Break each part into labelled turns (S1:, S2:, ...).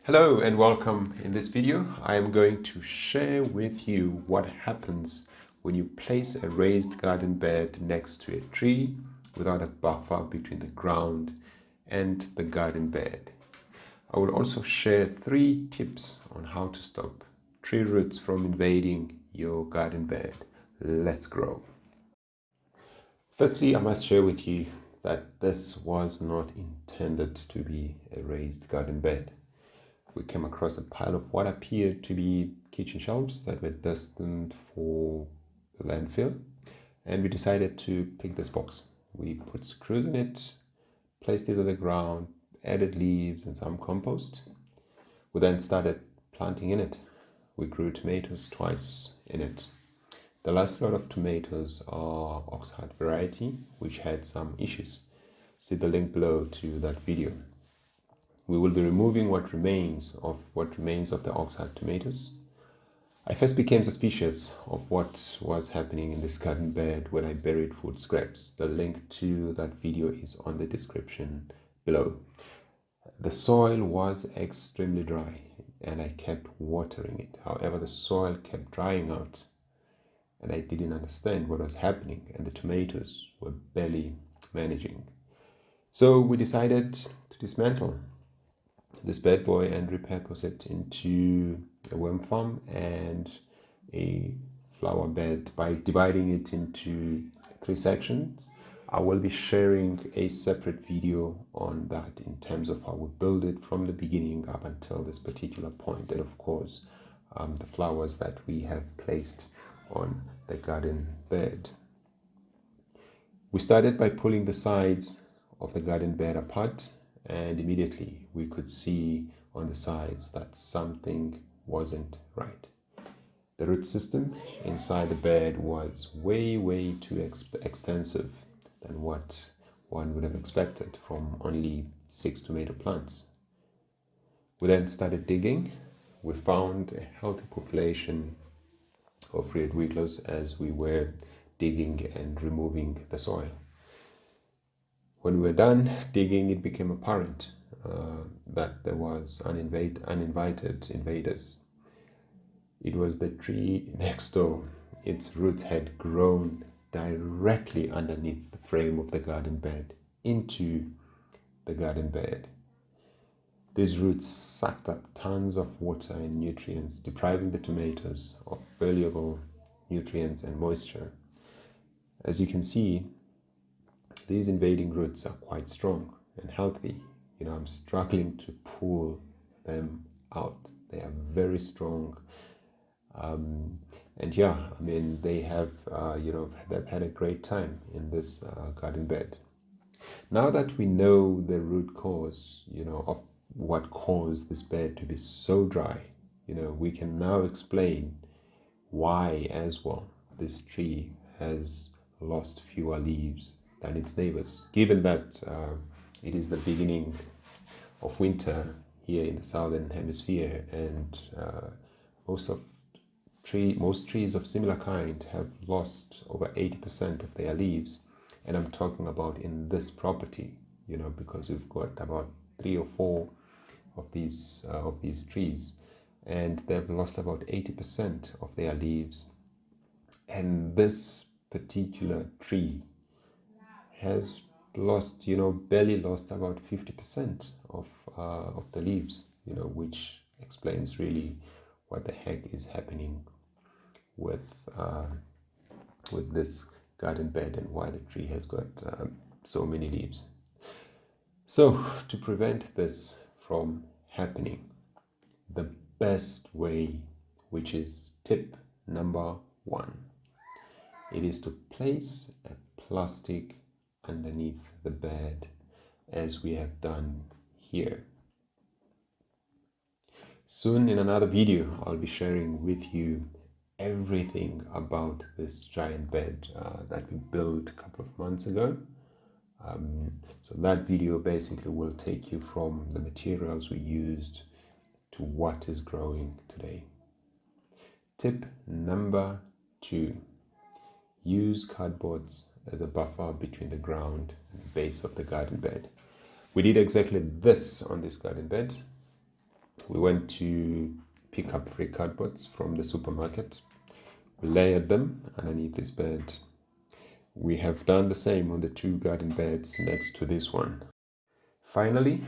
S1: Hello and welcome. In this video, I am going to share with you what happens when you place a raised garden bed next to a tree without a buffer between the ground and the garden bed. I will also share 3 tips on how to stop tree roots from invading your garden bed. Let's grow. Firstly, I must share with you that this was not intended to be a raised garden bed. We came across a pile of what appeared to be kitchen shelves that were destined for landfill, and we decided to pick this box. We put screws in it, placed it on the ground, added leaves and some compost. We then started planting in it. We grew tomatoes twice in it. The last lot of tomatoes are Oxheart variety, which had some issues. See the link below to that video. We will be removing what remains of the Oxheart tomatoes. I first became suspicious of what was happening in this garden bed when I buried food scraps. The link to that video is on the description below. The soil was extremely dry and I kept watering it. However, the soil kept drying out and I didn't understand what was happening, and the tomatoes were barely managing. So we decided to dismantle this bad boy and repurpose it into a worm farm and a flower bed by dividing it into 3 sections. I will be sharing a separate video on that in terms of how we build it from the beginning up until this particular point, and of course the flowers that we have placed on the garden bed. We started by pulling the sides of the garden bed apart, and immediately we could see on the sides that something wasn't right. The root system inside the bed was way too extensive than what one would have expected from only 6 tomato plants. We then started digging. We found a healthy population of red wigglers as we were digging and removing the soil. When we were done digging, it became apparent that there was uninvited invaders. It was the tree next door. Its roots had grown directly underneath the frame of the garden bed into the garden bed. These roots sucked up tons of water and nutrients, depriving the tomatoes of valuable nutrients and moisture. As you can see, these invading roots are quite strong and healthy. I'm struggling to pull them out. They are very strong. And yeah, they have, they've had a great time in this garden bed. Now that we know the root cause, of what caused this bed to be so dry, we can now explain why as well this tree has lost fewer leaves than its neighbors, given that it is the beginning of winter here in the southern hemisphere, and most trees of similar kind have lost over 80% of their leaves. And I'm talking about in this property, because we've got about 3 or 4 of these trees, and they've lost about 80% of their leaves. And this particular tree has lost, barely lost about 50% of the leaves, which explains really what the heck is happening with this garden bed and why the tree has got so many leaves. So to prevent this from happening, the best way, which is tip number 1, it is to place a plastic underneath the bed, as we have done here. Soon in another video, I'll be sharing with you everything about this giant bed that we built a couple of months ago. So that video basically will take you from the materials we used to what is growing today. Tip number 2, use cardboard as a buffer between the ground and the base of the garden bed. We did exactly this on this garden bed. We went to pick up free cardboards from the supermarket. We layered them underneath this bed. We have done the same on the 2 garden beds next to this one. Finally,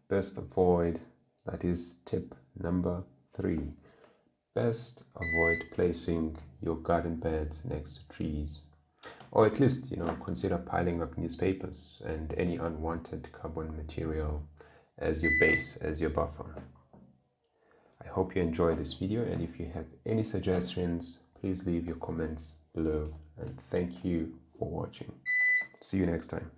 S1: best avoid, that is tip number 3. Best avoid placing your garden beds next to trees. Or at least, consider piling up newspapers and any unwanted carbon material as your base, as your buffer. I hope you enjoyed this video, and if you have any suggestions, please leave your comments below, and thank you for watching. See you next time.